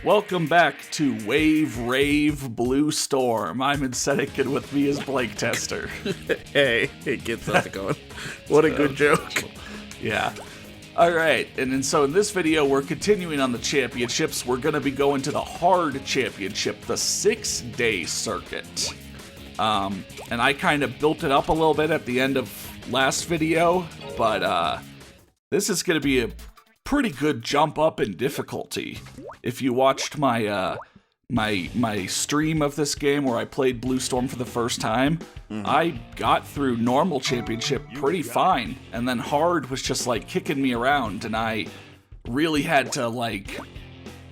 Welcome back to Wave Rave Blue Storm. I'm Insetic, and with me is Blake Tester. Hey kids, how's it going? What a good joke. Yeah. Alright, and so in this video, we're continuing on the championships. We're going to be going to the hard championship, the 6-day circuit. And I kind of built it up a little bit at the end of last video, but this is going to be a pretty good jump up in difficulty. If you watched my my stream of this game where I played Blue Storm for the first time, I got through normal championship pretty fine, and then hard was just like kicking me around, and I really had to, like,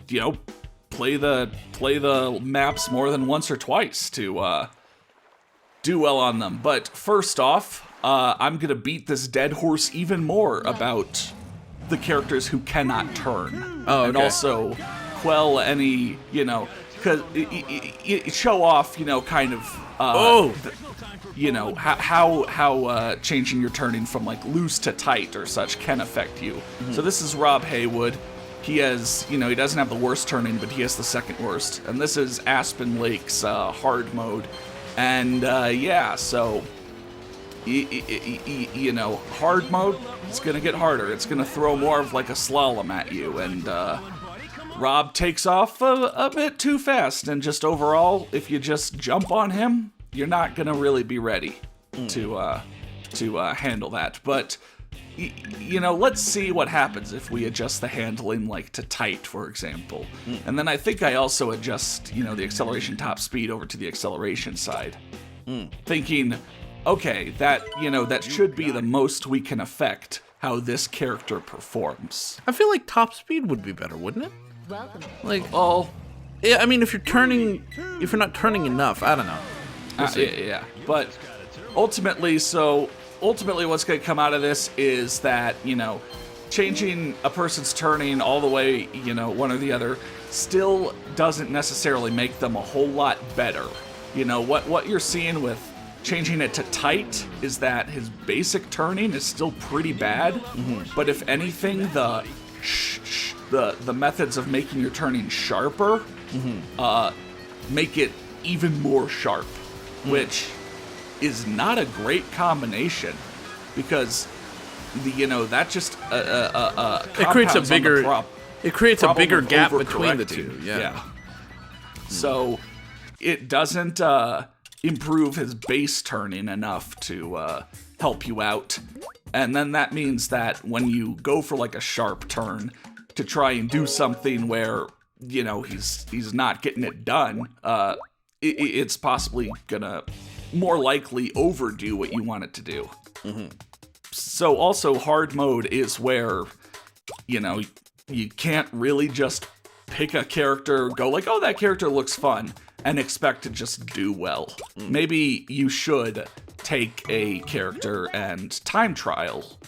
you know, play the maps more than once or twice to do well on them. But first off, I'm gonna beat this dead horse even more about the characters who cannot turn. Oh, okay. And also quell any, you know, because show off, you know, kind of, you know, how changing your turning from, like, loose to tight or such can affect you. So this is Rob Haywood. He has, you know, he doesn't have the worst turning, but he has the second worst. And this is Aspen Lake's hard mode. And, yeah, so, you know, hard mode, it's going to get harder. It's going to throw more of like a slalom at you, and Rob takes off a bit too fast, and just overall, if you just jump on him, you're not going to really be ready to handle that. But, you know, let's see what happens if we adjust the handling, like, to tight, for example. And then I think I also adjust, you know, the acceleration top speed over to the acceleration side. Thinking, okay, that, you know, that should be the most we can affect how this character performs. I feel like top speed would be better, wouldn't it? Like, Oh, yeah, I mean, if you're not turning enough, I don't know. yeah. But ultimately what's going to come out of this is that, you know, changing a person's turning all the way, you know, one or the other, still doesn't necessarily make them a whole lot better. You know, what you're seeing with changing it to tight is that his basic turning is still pretty bad, but if anything, the methods of making your turning sharper make it even more sharp, which is not a great combination, because you know, that just It creates a bigger gap between the two. Yeah. So it doesn't improve his base turning enough to help you out. And then that means that when you go for like a sharp turn to try and do something where, you know, he's not getting it done, it's possibly gonna more likely overdo what you want it to do. So also hard mode is where, you know, you can't really just pick a character, go like, oh, that character looks fun, and expect to just do well. Maybe you should take a character and time trial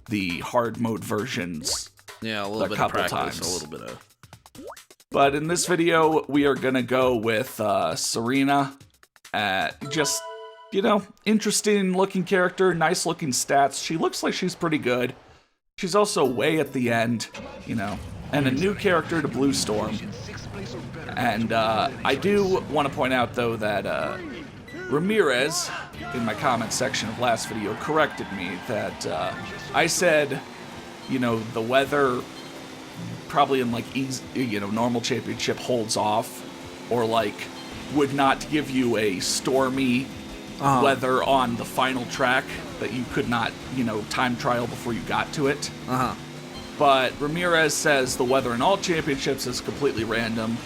the hard mode versions Yeah, a little bit of practice, a little bit of... But in this video, we are gonna go with Serena. Just, you know, interesting looking character, nice looking stats. She looks like she's pretty good. She's also way at the end, you know, and a new character to Blue Storm. And I do want to point out, though, that Ramirez, in my comment section of last video, corrected me that I said, you know, the weather probably in, like, you know, normal championship holds off, or, like, would not give you a stormy weather on the final track that you could not, you know, time trial before you got to it. But Ramirez says the weather in all championships is completely random.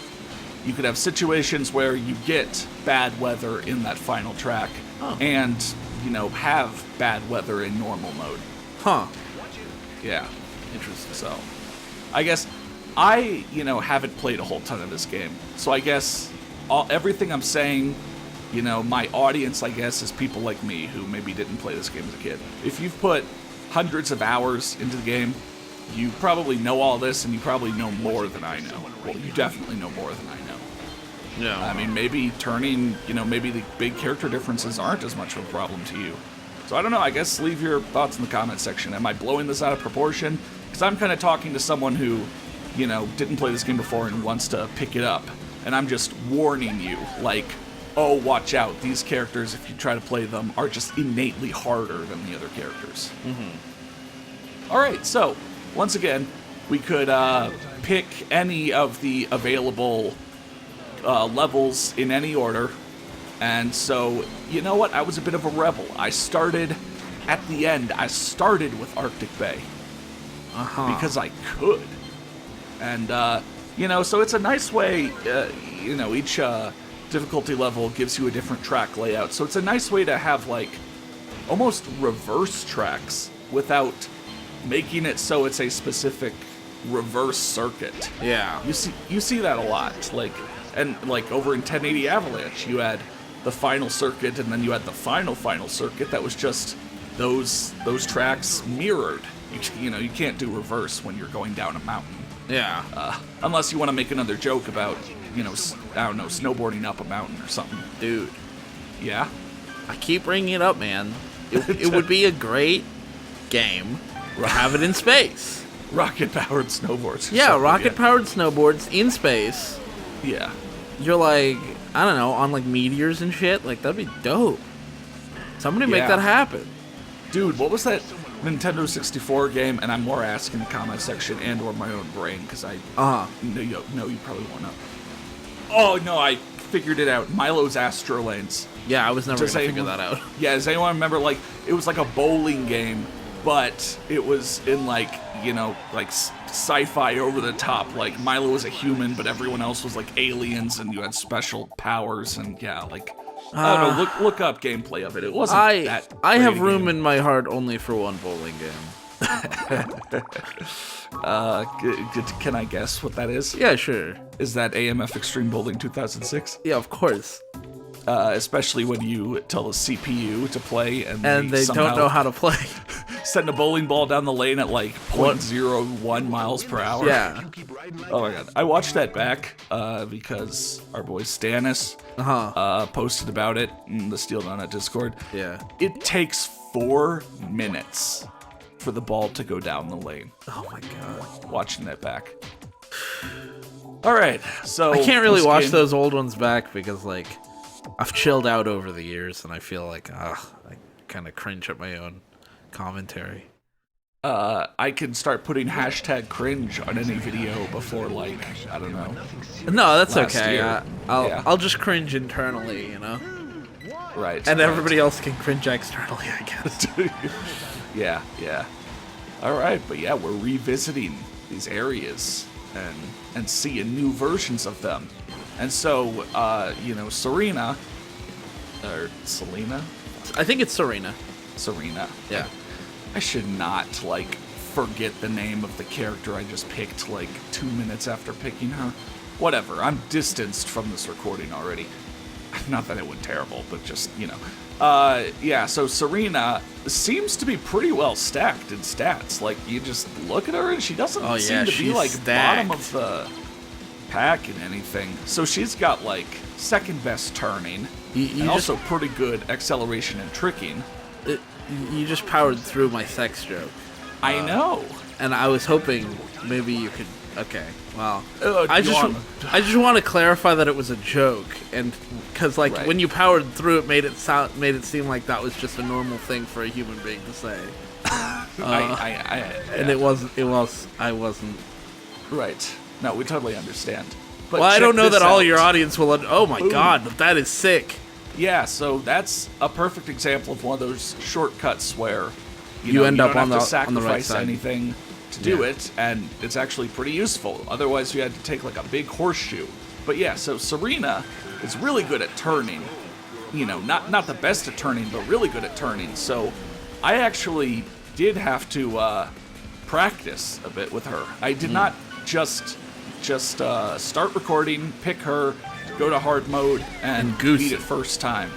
You could have situations where you get bad weather in that final track, and, you know, have bad weather in normal mode. Yeah. Interesting. So, I guess I, you know, haven't played a whole ton of this game. So I guess everything I'm saying, you know, my audience, I guess, is people like me who maybe didn't play this game as a kid. If you've put hundreds of hours into the game, you probably know all this, and you probably know more than I know. Well, you definitely know more than I know. Yeah. I mean, maybe turning, you know, maybe the big character differences aren't as much of a problem to you. So I don't know, I guess leave your thoughts in the comment section. Am I blowing this out of proportion? Because I'm kind of talking to someone who didn't play this game before and wants to pick it up, and I'm just warning you, like, oh, watch out, these characters, if you try to play them, are just innately harder than the other characters. Alright, so, once again, we could pick any of the available levels in any order. And so, you know what? I was a bit of a rebel. I started at the end. I started with Arctic Bay. Because I could. And, so it's a nice way, each difficulty level gives you a different track layout. So it's a nice way to have, like, almost reverse tracks without making it so it's a specific reverse circuit. Yeah. You see that a lot. Like over in 1080 Avalanche, you had the final circuit and then you had the final circuit that was just those tracks mirrored. You can't do reverse when you're going down a mountain. Yeah. Unless you want to make another joke about, I don't know, snowboarding up a mountain or something. Dude. Yeah? I keep bringing it up, man. It would be a great game to have it in space. Rocket-powered snowboards. Yeah, rocket-powered snowboards in space. Yeah. You're like, I don't know, on like meteors and shit. Like, that'd be dope. Somebody make that happen. Dude, what was that Nintendo 64 game? And I'm more asking the comment section and or my own brain, because I know you probably won't know. Oh, no, I figured it out. Milo's Astro Lanes. Yeah, I was never going to figure that out. Yeah, does anyone remember, like, it was like a bowling game, but it was in, like, sci-fi over the top. Like, Milo was a human, but everyone else was, like, aliens, and you had special powers, and, yeah, like, I don't know, look up gameplay of it. It wasn't that I have room in my heart only for one bowling game. Can I guess what that is? Yeah, sure. Is that AMF Extreme Bowling 2006? Yeah, of course. Especially when you tell the CPU to play and they don't know how to play. Send a bowling ball down the lane at like 0.01 miles per hour. Yeah. Oh my god. I watched that back because our boy Stannis posted about it in the Steel Donut Discord. Yeah. It takes 4 minutes for the ball to go down the lane. Oh my god. Watching that back. Alright, so I can't really watch those old ones back because, like, I've chilled out over the years, and I feel like, I kind of cringe at my own commentary. I can start putting hashtag cringe on any video before, like, I don't know. No, that's okay. Year. I'll just cringe internally, Right. And everybody else can cringe externally, I guess. Yeah. Alright, but yeah, we're revisiting these areas and seeing new versions of them. And so, Serena, or Selena? I think it's Serena. Serena. Yeah. I should not, like, forget the name of the character I just picked, like, 2 minutes after picking her. Whatever, I'm distanced from this recording already. Not that it went terrible, but just, yeah, so Serena seems to be pretty well stacked in stats. Like, you just look at her and she doesn't seem to be, like, bottom of the pack in anything. So she's got, like, second best turning, and also pretty good acceleration and tricking. You just powered through my sex joke. I know. And I was hoping maybe you could... Okay, well, I just want to clarify that it was a joke, and because when you powered through, it made it seem like that was just a normal thing for a human being to say. And it was. I wasn't. Right. No, we totally understand. But well, I don't know that all your audience will. Oh my god, that is sick. Yeah, so that's a perfect example of one of those shortcuts where you end up on the on the right side. Anything to do it, and it's actually pretty useful. Otherwise, you had to take like a big horseshoe. But yeah, so Serena is really good at turning. Not the best at turning, but really good at turning. So I actually did have to practice a bit with her. I did not just start recording, pick her, go to hard mode, and beat it first time.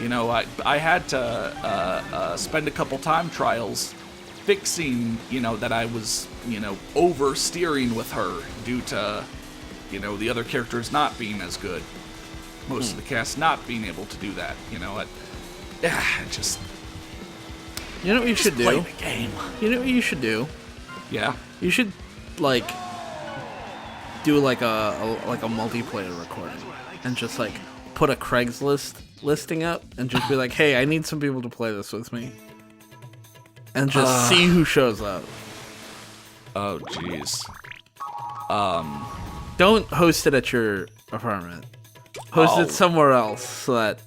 I had to spend a couple time trials fixing, that I was, oversteering with her due to, the other characters not being as good. Most of the cast not being able to do that. Just... You know what you should do? Play the game. You know what you should do? Yeah? You should, like, do like a multiplayer recording and just like put a Craigslist listing up and just be like, hey, I need some people to play this with me, and just see who shows up. Oh jeez. Don't host it at your apartment. Host it somewhere else so that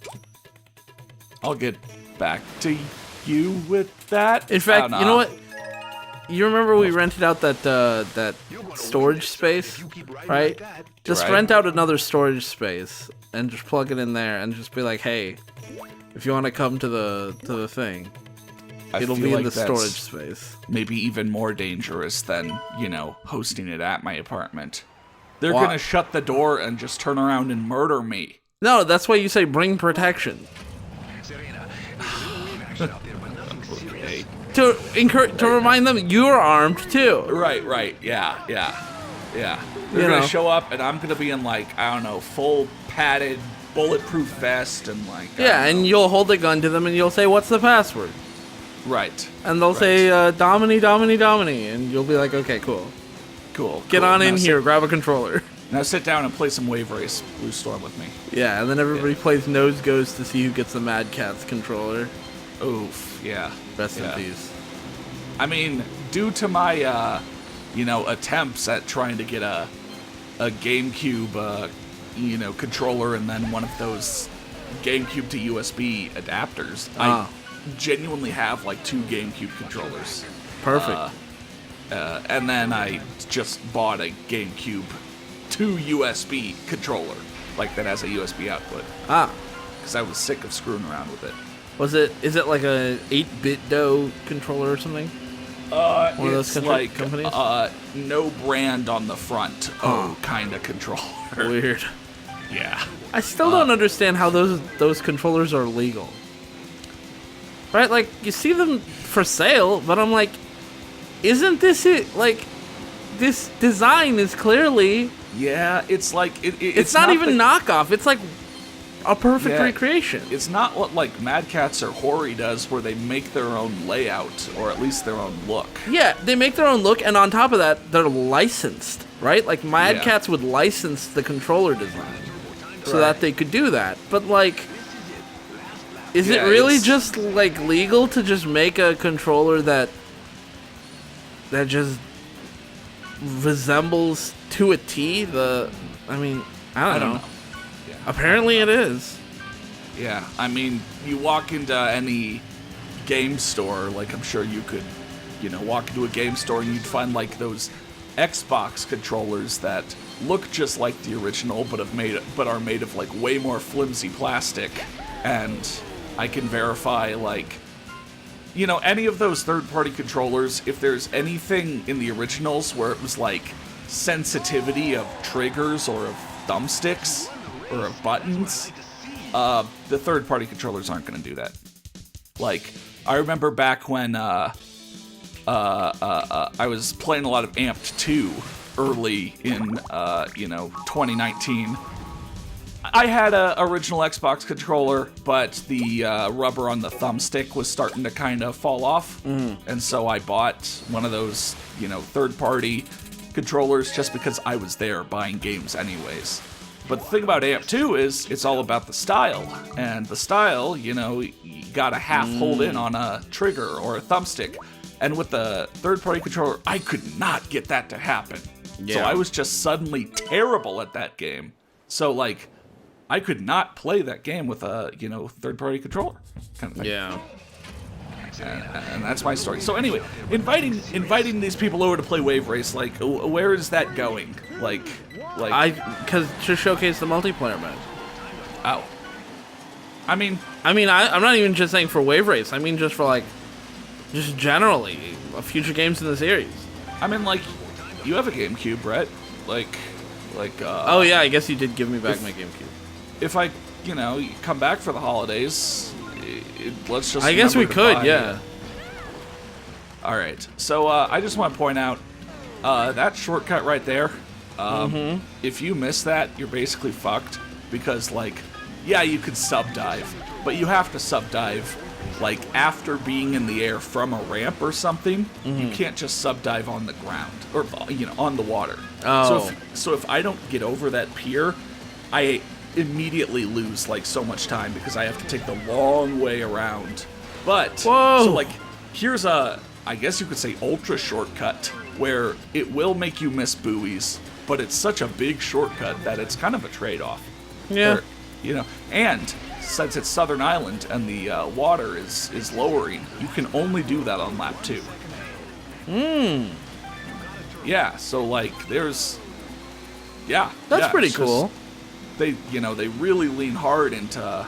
I'll get back to you with that. In fact, you know what? You remember we rented out that storage space, right? Just rent out another storage space and just plug it in there and just be like, hey, if you want to come to the thing, it'll be in the storage space. Maybe even more dangerous than, you know, hosting it at my apartment. They're gonna shut the door and just turn around and murder me. No, that's why you say bring protection. Serena, Okay. To remind them you're armed too. Right. Yeah. They're gonna show up and I'm gonna be in like, I don't know, full padded bulletproof vest and like. Yeah, and you'll hold a gun to them and you'll say, "What's the password?" Right. And they'll say, Domini, and you'll be like, "Okay, cool. Get on in here, grab a controller." Now sit down and play some Wave Race Blue Storm with me. Yeah, and then everybody plays Nose Goes to see who gets the Mad Catz controller. Oof, yeah. Rest in peace. I mean, due to my, attempts at trying to get a GameCube, controller and then one of those GameCube to USB adapters, I genuinely have like 2 GameCube controllers. Perfect. And then I just bought a GameCube to USB controller, like that has a USB output. Because I was sick of screwing around with it. Is it like a 8BitDo controller or something? One of those like companies? No brand on the front. Kind of controller. Weird. Yeah. I still don't understand how those controllers are legal. Right? Like, you see them for sale, but I'm like, isn't this it? Like, this design is clearly... Yeah, it's like... It's not even knockoff. It's like a perfect recreation. It's not what, like, Mad Catz or Hori does, where they make their own layout, or at least their own look. Yeah, they make their own look, and on top of that, they're licensed, right? Like, Mad Catz would license the controller design so that they could do that. But, like... Is it really just, like, legal to just make a controller that just resembles to a T I don't know. Yeah. Apparently it is. Yeah, I mean, you walk into any game store, like I'm sure you could, walk into a game store and you'd find like those Xbox controllers that look just like the original but are made of like way more flimsy plastic, and I can verify like any of those third-party controllers, if there's anything in the originals where it was like sensitivity of triggers or of thumbsticks or of buttons, the third-party controllers aren't going to do that. Like, I remember back when I was playing a lot of Amped 2 early in 2019. I had an original Xbox controller, but the rubber on the thumbstick was starting to kind of fall off. And so I bought one of those, third-party controllers just because I was there buying games anyways. But the thing about Amp 2 is it's all about the style. And the style, you gotta half hold in on a trigger or a thumbstick. And with the third-party controller, I could not get that to happen. Yeah. So I was just suddenly terrible at that game. So, like... I could not play that game with a, third-party controller kind of thing. Yeah. And that's my story. So anyway, inviting these people over to play Wave Race, like, where is that going? Because to showcase the multiplayer mode. Oh. I'm not even just saying for Wave Race. I mean just for, just generally, future games in the series. I mean, you have a GameCube, right? Oh, yeah, I guess you did give me back my GameCube. If I, come back for the holidays, let's just... I guess we could, yeah. All right. So I just want to point out that shortcut right there. If you miss that, you're basically fucked because, you could sub dive, but you have to sub dive like after being in the air from a ramp or something, you can't just sub-dive on the ground or on the water. Oh. So if I don't get over that pier, I immediately lose like so much time because I have to take the long way around. But Whoa. so like here's a, I guess you could say, ultra shortcut where it will make you miss buoys, but it's such a big shortcut that it's kind of a trade-off. Yeah. Or, and since it's Southern Island and the water is lowering, you can only do that on lap 2. Yeah, so like there's, That's pretty cool. They really lean hard into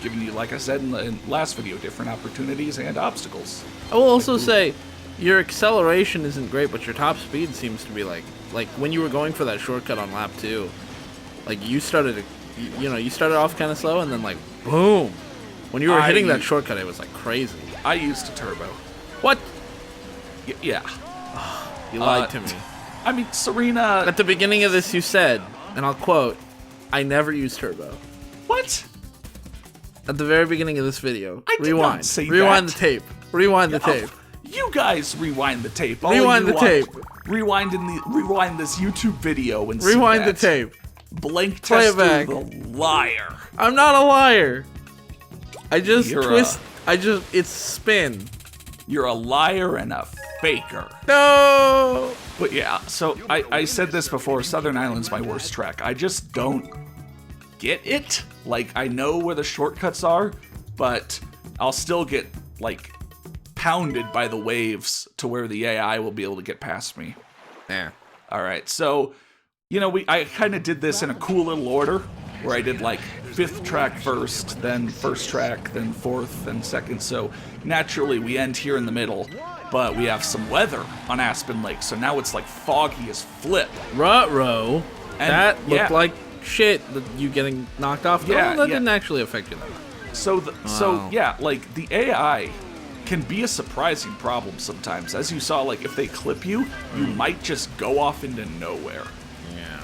giving you, like I said in the last video, different opportunities and obstacles. I will also say, your acceleration isn't great, but your top speed seems to be like when you were going for that shortcut on lap 2, like you started off kind of slow, and then like boom, when you were hitting that shortcut, it was like crazy. I used a turbo. What? Yeah. You lied to me. I mean, Serena. At the beginning of this, you said, and I'll quote, "I never use turbo." What? At the very beginning of this video. I did rewind. not say Rewind that. the tape. Rewind the tape. You guys rewind the tape. Rewind the tape. Rewind this YouTube video and Rewind see the tape. Blank Play it tester, back. the liar. I'm not a liar. I just You're twist. It's spin. You're a liar and a faker. No. But yeah, so I said this before, Southern Island's my worst track. I just don't get it. Like, I know where the shortcuts are, but I'll still get, like, pounded by the waves to where the AI will be able to get past me. Yeah. Alright, so, I kind of did this in a cool little order, where I did, like, 5th track first, then 1st track, then 4th, then 2nd, so naturally we end here in the middle. But we have some weather on Aspen Lake, so now it's like foggy as flip. Ruh-roh. And, That looked yeah. like shit. You getting knocked off. Yeah, that yeah. didn't actually affect you that much. So like the AI can be a surprising problem sometimes. As you saw, like if they clip you, you might just go off into nowhere. Yeah.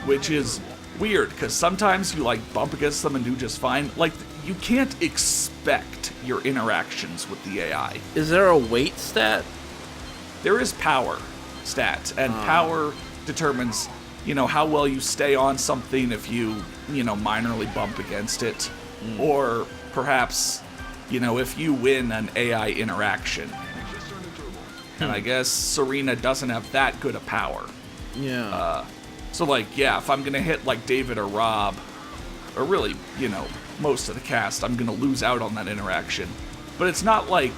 Which is weird because sometimes you like bump against them and do just fine. Like you can't expect your interactions with the AI. Is there a weight stat? There is power stat, and power determines, how well you stay on something if you, minorly bump against it, or perhaps, if you win an AI interaction. And I guess Serena doesn't have that good a power. Yeah. So like, yeah, if I'm gonna hit like David or Rob, or really, most of the cast, I'm gonna lose out on that interaction. But it's not like,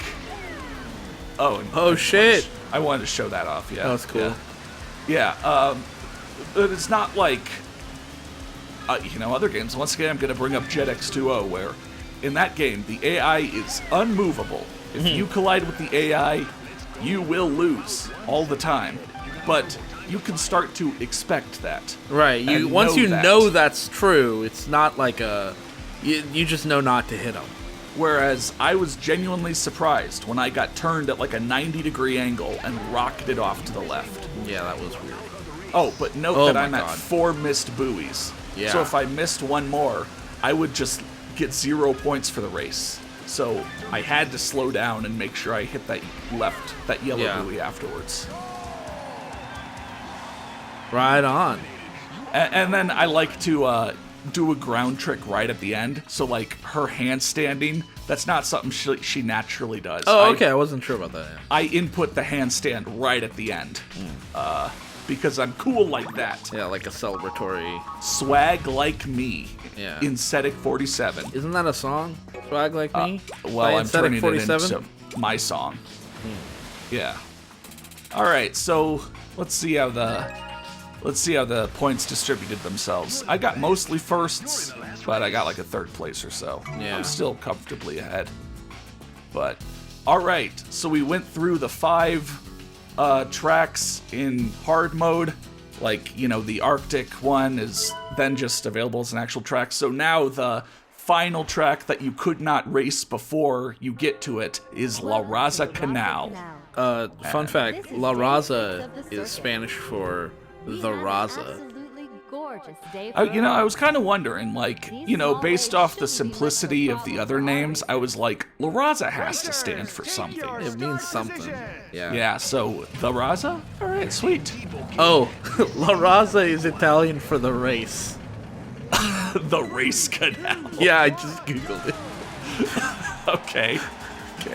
oh shit! I wanted to show that off. Yeah, That was cool. Yeah, but it's not like, other games. Once again, I'm gonna bring up Jet X2O, where in that game the AI is unmovable. If you collide with the AI, you will lose all the time. But you can start to expect that. Right. Once you know that's true, it's not like you just know not to hit them. Whereas I was genuinely surprised when I got turned at like a 90-degree angle and rocketed off to the left. Yeah, that was weird. Oh, but note that my I'm at God. 4 missed buoys. Yeah. So if I missed one more, I would just get 0 points for the race. So I had to slow down and make sure I hit that yellow buoy afterwards. Right on. And then I like to do a ground trick right at the end. So like her handstanding, that's not something she naturally does. Oh, okay. I wasn't sure about that. Yeah. I input the handstand right at the end. Because I'm cool like that. Yeah, like a celebratory. Swag like me. Yeah. In Aesthetic 47. Isn't that a song? Swag like me? Well, I'm turning 47? it into my song. Yeah. All right, so let's see how the points distributed themselves. I got mostly firsts, but I got like a 3rd place or so. Yeah. I'm still comfortably ahead. But all right, so we went through the 5 tracks in hard mode. Like, the Arctic one is then just available as an actual track. So now the final track that you could not race before you get to it is La Raza Canal. Fun fact, La Raza is Spanish for the Raza. I was kind of wondering, like, based off the simplicity of the other names, I was like, La Raza has to stand for something. It means something. Yeah. Yeah, so the Raza? All right, sweet. Oh, La Raza is Italian for the race. The Race Canal. Yeah, I just Googled it. Okay,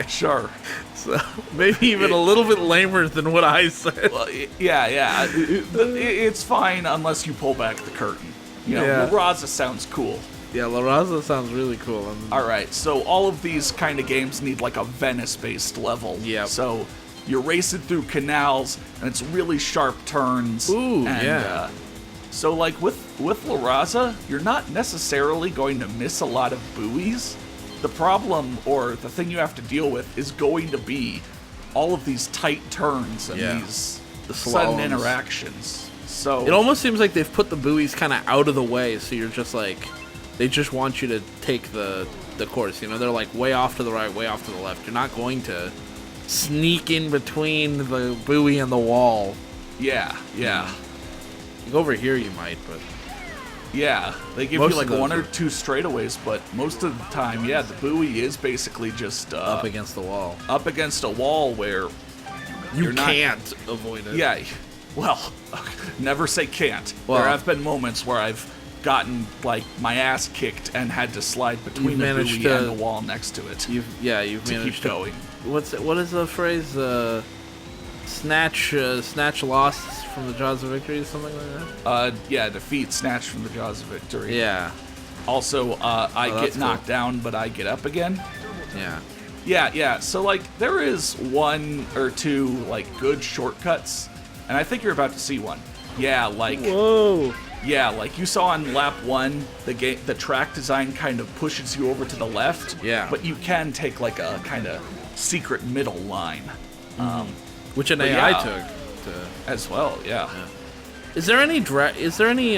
sure. So maybe even a little bit lamer than what I said. Well, yeah. It's fine unless you pull back the curtain. Yeah. La Raza sounds cool. Yeah, La Raza sounds really cool. All right, so all of these kind of games need like a Venice-based level. Yeah. So you're racing through canals, and it's really sharp turns. Ooh, and, yeah. So like with La Raza, you're not necessarily going to miss a lot of buoys. The problem, or the thing you have to deal with, is going to be all of these tight turns and these sudden interactions. So it almost seems like they've put the buoys kind of out of the way, so you're just like, they just want you to take the course. They're like way off to the right, way off to the left. You're not going to sneak in between the buoy and the wall. Yeah. Like over here you might, but yeah, they give most you like of one or those two straightaways, but most of the time, the buoy is basically just up against the wall. Up against a wall where you can't avoid it. Yeah, well, never say can't. Well, there have been moments where I've gotten like my ass kicked and had to slide between the buoy and the wall next to it. You've managed keep going. What is the phrase? Snatch lost from the jaws of victory, something like that. Defeat snatched from the jaws of victory. Yeah. Also, I get knocked down, but I get up again. Yeah. Yeah. So like, there is one or two like good shortcuts, and I think you're about to see one. Yeah, like. Whoa. Yeah, like you saw on lap 1, the track design kind of pushes you over to the left. Yeah. But you can take like a kind of secret middle line. Which an AI took as well. Yeah. Is there any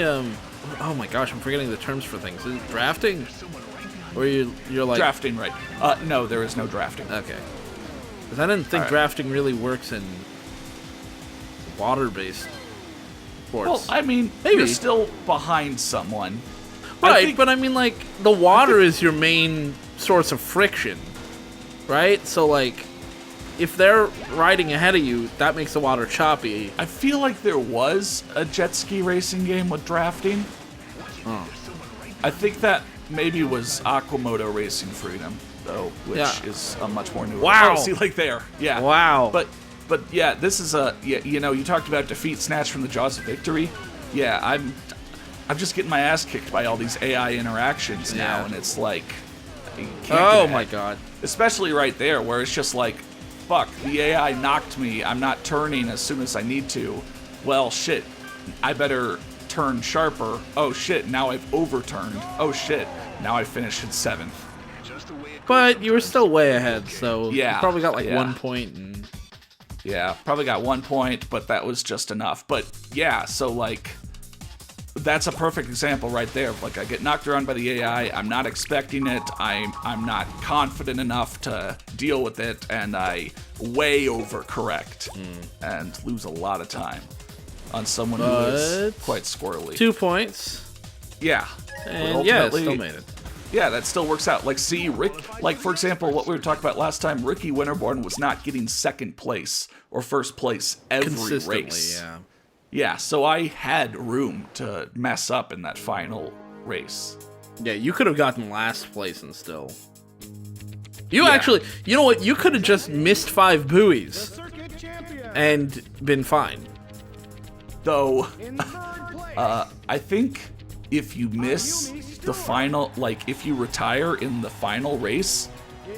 oh my gosh, I'm forgetting the terms for things. Is it drafting? Or you're like drafting, right? No, there is no drafting. Okay. Because I didn't think drafting really works in water-based sports. Well, I mean, maybe you're still behind someone. Right, but I mean, like, the water is your main source of friction, right? So, like, if they're riding ahead of you, that makes the water choppy. I feel like there was a jet ski racing game with drafting. Oh. I think that maybe was Aquamoto Racing Freedom, though, which is a much more new. Wow. Oh, see, like there. Yeah. Wow. But yeah, this is you talked about defeat snatched from the jaws of victory. Yeah, I'm just getting my ass kicked by all these AI interactions now, and it's like, you can't my god. Especially right there, where it's just like, fuck, the AI knocked me, I'm not turning as soon as I need to. Well, shit, I better turn sharper. Oh shit, now I've overturned. Oh shit, now I finished in 7th. But you were still way ahead, so you probably got like 1 point. And yeah, probably got 1 point, but that was just enough. But yeah, so like, that's a perfect example right there. Like, I get knocked around by the AI, I'm not expecting it, I'm not confident enough to deal with it, and I way overcorrect and lose a lot of time on someone who is quite squirrely. 2 points. Yeah. And yeah, it still made it. Yeah, that still works out. Like, see, like, for example, what we were talking about last time, Ricky Winterborn was not getting second place or first place every race. Yeah. Yeah, so I had room to mess up in that final race. Yeah, you could have gotten last place and still. Actually, you know what? You could have just missed 5 buoys and been fine. Though, I think if you miss the final, like, if you retire in the final race,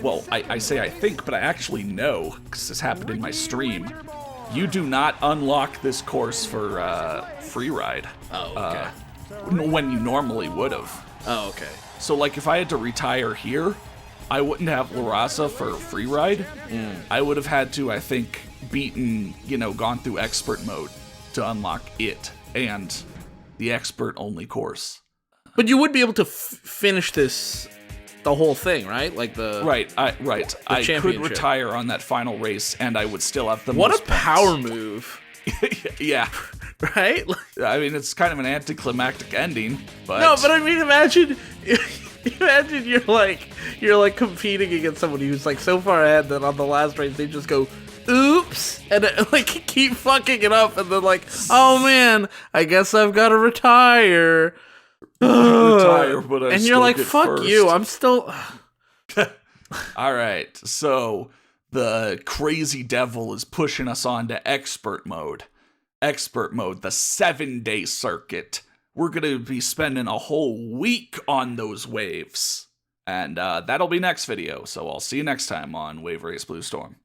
well, I say I think, but I actually know, because this happened in my stream, you do not unlock this course for free ride. Oh, okay. When you normally would have. Oh, okay. So, like, if I had to retire here, I wouldn't have La Raza for free ride. I would have had to, I think, gone through expert mode to unlock it and the expert only course. But you would be able to finish the whole thing, right? Like the I could retire on that final race, and I would still have the What most a power move! Yeah, right? I mean, it's kind of an anticlimactic ending, but No, but I mean, imagine you're like competing against somebody who's like so far ahead that on the last race they just go, oops, and like keep fucking it up, and then like, oh man, I guess I've got to retire. retire, but and you're like, fuck first. you, I'm still. All right, so the crazy devil is pushing us on to expert mode. Expert mode, the 7-day circuit. We're going to be spending a whole week on those waves. And that'll be next video, so I'll see you next time on Wave Race Blue Storm.